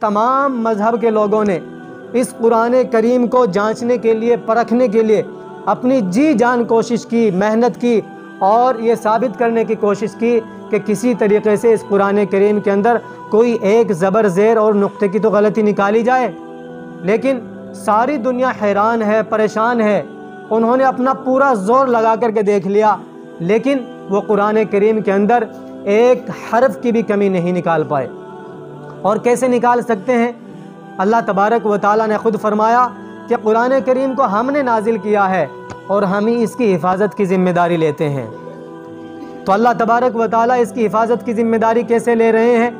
تمام مذہب کے لوگوں نے اس قرآن کریم کو جانچنے کے لیے، پرکھنے کے لیے اپنی جی جان کوشش کی، محنت کی، اور یہ ثابت کرنے کی کوشش کی کہ کسی طریقے سے اس قرآن کریم کے اندر کوئی ایک زبر زیر اور نقطے کی تو غلطی نکالی جائے۔ لیکن ساری دنیا حیران ہے، پریشان ہے۔ انہوں نے اپنا پورا زور لگا کر کے دیکھ لیا، لیکن وہ قرآن کریم کے اندر ایک حرف کی بھی کمی نہیں نکال پائے۔ اور کیسے نکال سکتے ہیں؟ اللہ تبارک و تعالیٰ نے خود فرمایا کہ قرآن کریم کو ہم نے نازل کیا ہے اور ہم ہی اس کی حفاظت کی ذمہ داری لیتے ہیں۔ تو اللہ تبارک و تعالیٰ اس کی حفاظت کی ذمہ داری کیسے لے رہے ہیں؟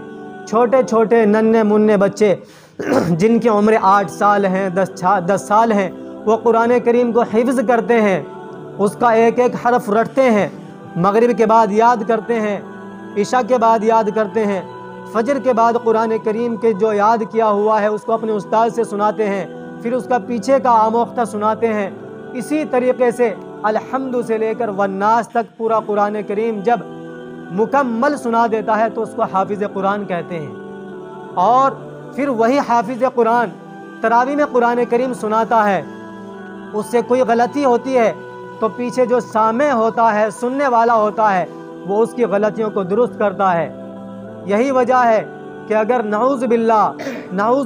چھوٹے چھوٹے ننھے منھے بچے جن کی عمر 8 سال ہیں، 10 سال ہیں، وہ قرآن کریم کو حفظ کرتے ہیں، اس کا ایک ایک حرف رٹتے ہیں، مغرب کے بعد یاد کرتے ہیں، عشاء کے بعد یاد کرتے ہیں، فجر کے بعد قرآن کریم کے جو یاد کیا ہوا ہے اس کو اپنے استاد سے سناتے ہیں، پھر اس کا پیچھے کا آموختہ سناتے ہیں۔ اسی طریقے سے الحمد سے لے کر والناس تک پورا قرآن کریم جب مکمل سنا دیتا ہے تو اس کو حافظ قرآن کہتے ہیں۔ اور پھر وہی حافظ قرآن تراویح میں قرآن کریم سناتا ہے، اس سے کوئی غلطی ہوتی ہے تو پیچھے جو سامع ہوتا ہے، سننے والا ہوتا ہے، وہ اس کی غلطیوں کو درست کرتا ہے۔ یہی وجہ ہے کہ اگر نعوذ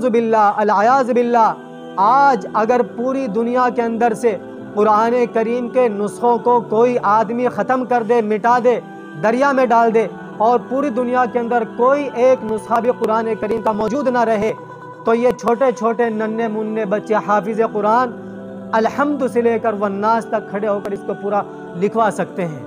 باللہ العیاذ باللہ آج اگر پوری دنیا کے اندر سے قرآن کریم کے نسخوں کو کوئی آدمی ختم کر دے، مٹا دے، دریا میں ڈال دے، اور پوری دنیا کے اندر کوئی ایک نسخہ بھی قرآن کریم کا موجود نہ رہے، تو یہ چھوٹے چھوٹے ننھے منھے بچے حافظ قرآن الحمد سے لے کر والناس تک کھڑے ہو کر اس کو پورا لکھوا سکتے ہیں۔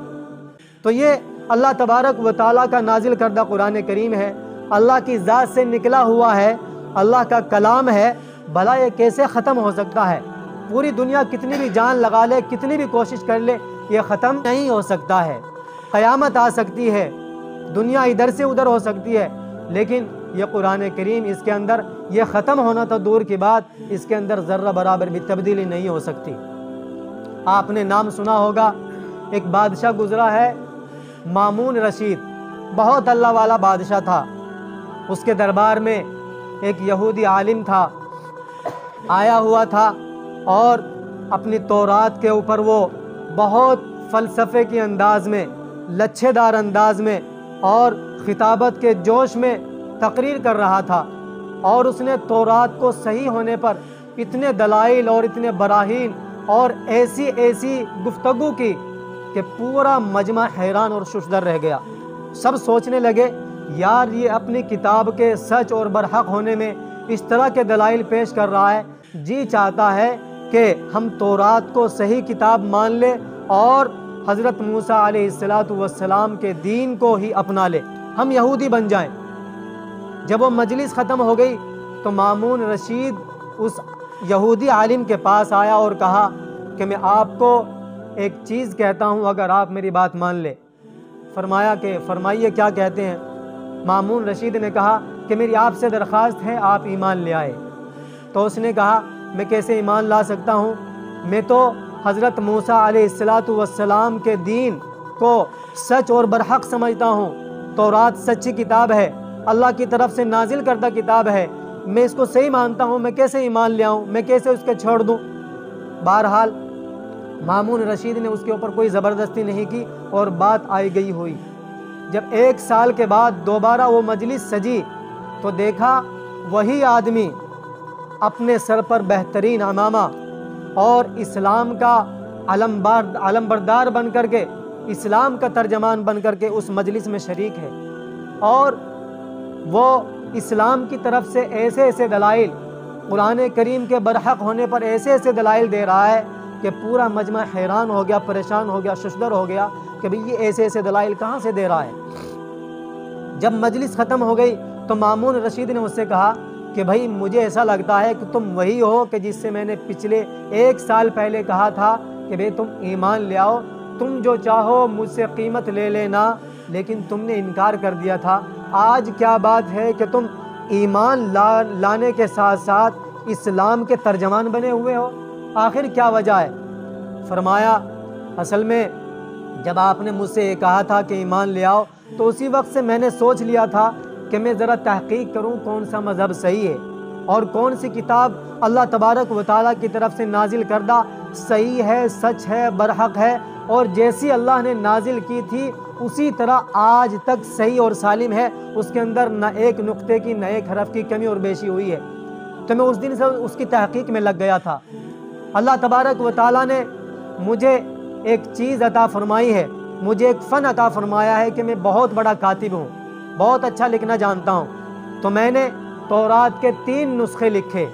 تو یہ اللہ تبارک و تعالیٰ کا نازل کردہ قرآن کریم ہے، اللہ کی ذات سے نکلا ہوا ہے، اللہ کا کلام ہے، بھلا یہ کیسے ختم ہو سکتا ہے؟ پوری دنیا کتنی بھی جان لگا لے، کتنی بھی کوشش کر لے، یہ ختم نہیں ہو سکتا ہے۔ قیامت آ سکتی ہے، دنیا ادھر سے ادھر ہو سکتی ہے، لیکن یہ قرآن کریم اس کے اندر یہ ختم ہونا تو دور کی بات، اس کے اندر ذرہ برابر بھی تبدیلی نہیں ہو سکتی۔ آپ نے نام سنا ہوگا، ایک بادشاہ گزرا ہے مامون رشید، بہت اللہ والا بادشاہ تھا۔ اس کے دربار میں ایک یہودی عالم تھا، آیا ہوا تھا، اور اپنی تورات کے اوپر وہ بہت فلسفے کے انداز میں، لچھے دار انداز میں اور خطابت کے جوش میں تقریر کر رہا تھا، اور اس نے تورات کو صحیح ہونے پر اتنے دلائل اور اتنے براہین اور ایسی گفتگو کی کہ پورا مجمع حیران اور ششدر رہ گیا۔ سب سوچنے لگے یار یہ اپنی کتاب کے سچ اور برحق ہونے میں اس طرح کے دلائل پیش کر رہا ہے، جی چاہتا ہے کہ ہم تورات کو صحیح کتاب مان لیں اور حضرت موسیٰ علیہ السلام کے دین کو ہی اپنا لیں، ہم یہودی بن جائیں۔ جب وہ مجلس ختم ہو گئی تو مامون رشید اس یہودی عالم کے پاس آیا اور کہا کہ میں آپ کو ایک چیز کہتا ہوں، اگر آپ میری بات مان لیں۔ فرمایا کہ فرمائیے کیا کہتے ہیں؟ مامون رشید نے کہا کہ میری آپ سے درخواست ہے آپ ایمان لے آئے۔ تو اس نے کہا میں کیسے ایمان لا سکتا ہوں؟ میں تو حضرت موسیٰ علیہ السلام کے دین کو سچ اور برحق سمجھتا ہوں، تورات سچی کتاب ہے، اللہ کی طرف سے نازل کردہ کتاب ہے، میں اس کو صحیح مانتا ہوں، میں کیسے ایمان لے آؤں، میں کیسے اس کو چھوڑ دوں؟ بہرحال مامون رشید نے اس کے اوپر کوئی زبردستی نہیں کی اور بات آئی گئی ہوئی۔ جب 1 سال کے بعد دوبارہ وہ مجلس سجی تو دیکھا وہی آدمی اپنے سر پر بہترین عمامہ اور اسلام کا علم بردار بن کر کے، اسلام کا ترجمان بن کر کے اس مجلس میں شریک ہے، اور وہ اسلام کی طرف سے ایسے دلائل، قرآن کریم کے برحق ہونے پر ایسے دلائل دے رہا ہے کہ پورا مجمع حیران ہو گیا، پریشان ہو گیا، ششدر ہو گیا کہ بھئی یہ ایسے دلائل کہاں سے دے رہا ہے۔ جب مجلس ختم ہو گئی تو مامون رشید نے اس سے کہا کہ بھائی مجھے ایسا لگتا ہے کہ تم وہی ہو کہ جس سے میں نے پچھلے 1 سال پہلے کہا تھا کہ بھئی تم ایمان لے آؤ، تم جو چاہو مجھ سے قیمت لے لینا، لیکن تم نے انکار کر دیا تھا۔ آج کیا بات ہے کہ تم ایمان لانے کے ساتھ ساتھ اسلام کے ترجمان بنے ہوئے ہو؟ آخر کیا وجہ ہے؟ فرمایا اصل میں جب آپ نے مجھ سے یہ کہا تھا کہ ایمان لے آؤ تو اسی وقت سے میں نے سوچ لیا تھا کہ میں ذرا تحقیق کروں کون سا مذہب صحیح ہے اور کون سی کتاب اللہ تبارک و تعالیٰ کی طرف سے نازل کردہ صحیح ہے، سچ ہے، برحق ہے، اور جیسی اللہ نے نازل کی تھی اسی طرح آج تک صحیح اور سالم ہے، اس کے اندر نہ ایک نقطے کی نہ ایک حرف کی کمی اور بیشی ہوئی ہے۔ تو میں اس دن سے اس کی تحقیق میں لگ گیا تھا۔ اللہ تبارک و تعالیٰ نے مجھے ایک چیز عطا فرمائی ہے، مجھے ایک فن عطا فرمایا ہے کہ میں بہت بڑا کاتب ہوں، بہت اچھا لکھنا جانتا ہوں۔ تو میں نے تورات کے 3 نسخے لکھے،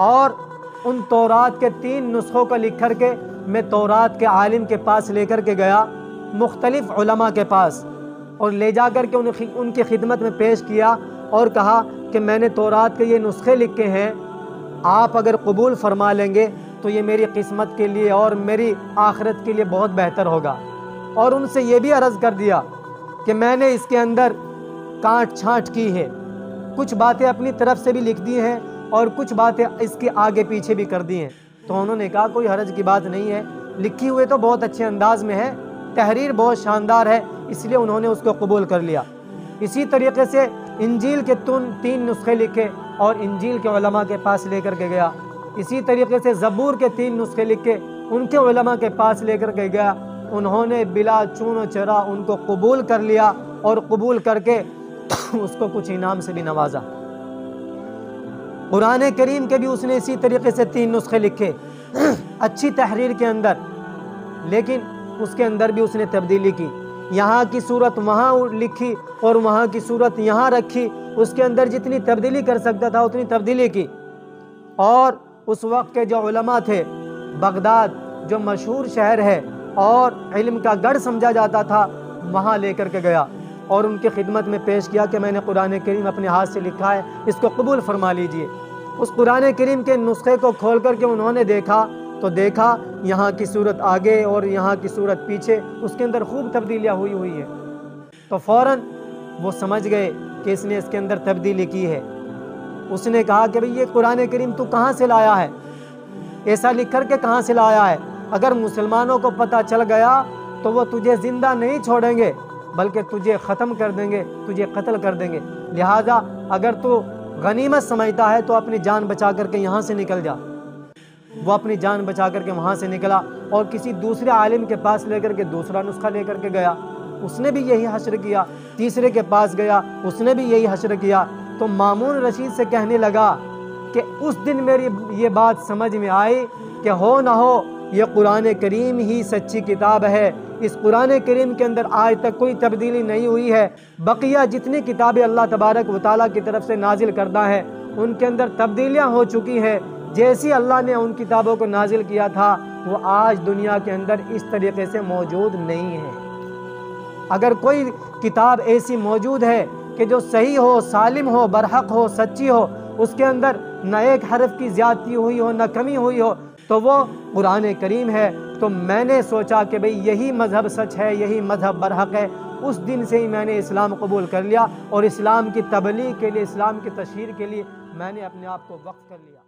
اور ان تورات کے 3 نسخوں کو لکھ کر کے میں تورات کے عالم کے پاس لے کر کے گیا، مختلف علماء کے پاس، اور لے جا کر کے ان کی خدمت میں پیش کیا اور کہا کہ میں نے تورات کے یہ نسخے لکھے ہیں، آپ اگر قبول فرما لیں گے تو یہ میری قسمت کے لیے اور میری آخرت کے لیے بہت بہتر ہوگا۔ اور ان سے یہ بھی عرض کر دیا کہ میں نے اس کے اندر کاٹ چھانٹ کی ہے، کچھ باتیں اپنی طرف سے بھی لکھ دی ہیں اور کچھ باتیں اس کے آگے پیچھے بھی کر دی ہیں۔ تو انہوں نے کہا کوئی حرج کی بات نہیں ہے، لکھی ہوئے تو بہت اچھے انداز میں ہے، تحریر بہت شاندار ہے، اس لیے انہوں نے اس کو قبول کر لیا۔ اسی طریقے سے انجیل کے 3 نسخے لکھے اور انجیل کے علماء کے پاس لے کر کے گیا۔ اسی طریقے سے زبور کے 3 نسخے لکھے، ان کے علماء کے پاس لے کر کے گیا، انہوں نے بلا چون و چرا ان کو قبول کر لیا اور قبول کر کے اس کو کچھ انعام سے بھی نوازا۔ قرآن کریم کے بھی اس نے اسی طریقے سے 3 نسخے لکھے اچھی تحریر کے اندر، لیکن اس کے اندر بھی اس نے تبدیلی کی، یہاں کی صورت وہاں لکھی اور وہاں کی صورت یہاں رکھی، اس کے اندر جتنی تبدیلی کر سکتا تھا اتنی تبدیلی کی۔ اور اس وقت کے جو علماء تھے، بغداد جو مشہور شہر ہے اور علم کا گڑھ سمجھا جاتا تھا، وہاں لے کر کے گیا اور ان کی خدمت میں پیش کیا کہ میں نے قرآن کریم اپنے ہاتھ سے لکھا ہے، اس کو قبول فرما لیجئے۔ اس قرآن کریم کے نسخے کو کھول کر کے انہوں نے دیکھا تو دیکھا یہاں کی صورت آگے اور یہاں کی صورت پیچھے، اس کے اندر خوب تبدیلیاں ہوئی ہیں۔ تو فوراً وہ سمجھ گئے کہ اس نے اس کے اندر تبدیلی کی ہے۔ اس نے کہا کہ بھئی یہ قرآن کریم تو کہاں سے لایا ہے، ایسا لکھ کر کے کہاں سے لایا ہے؟ اگر مسلمانوں کو پتہ چل گیا تو وہ تجھے زندہ نہیں چھوڑیں گے بلکہ تجھے ختم کر دیں گے، تجھے قتل کر دیں گے، لہٰذا اگر تو غنیمت سمجھتا ہے تو اپنی جان بچا کر کے یہاں سے نکل جا۔ وہ اپنی جان بچا کر کے وہاں سے نکلا اور کسی دوسرے عالم کے پاس لے کر کے دوسرا نسخہ لے کر کے گیا، اس نے بھی یہی حشر کیا۔ تیسرے کے پاس گیا، اس نے بھی یہی حشر کیا۔ تو مامون رشید سے کہنے لگا کہ اس دن میری یہ بات سمجھ میں آئی کہ ہو نہ ہو یہ قرآن کریم ہی سچی کتاب ہے، اس قرآن کریم کے اندر آج تک کوئی تبدیلی نہیں ہوئی ہے۔ بقیہ جتنی کتابیں اللہ تبارک و تعالیٰ کی طرف سے نازل کردہ ہیں ان کے اندر تبدیلیاں ہو چکی ہیں، جیسی اللہ نے ان کتابوں کو نازل کیا تھا وہ آج دنیا کے اندر اس طریقے سے موجود نہیں ہے۔ اگر کوئی کتاب ایسی موجود ہے کہ جو صحیح ہو، سالم ہو، برحق ہو، سچی ہو، اس کے اندر نہ ایک حرف کی زیادتی ہوئی ہو نہ کمی ہوئی ہو تو وہ قرآن کریم ہے۔ تو میں نے سوچا کہ بھئی یہی مذہب سچ ہے، یہی مذہب برحق ہے۔ اس دن سے ہی میں نے اسلام قبول کر لیا اور اسلام کی تبلیغ کے لیے، اسلام کی تشہیر کے لیے میں نے اپنے آپ کو وقف کر لیا۔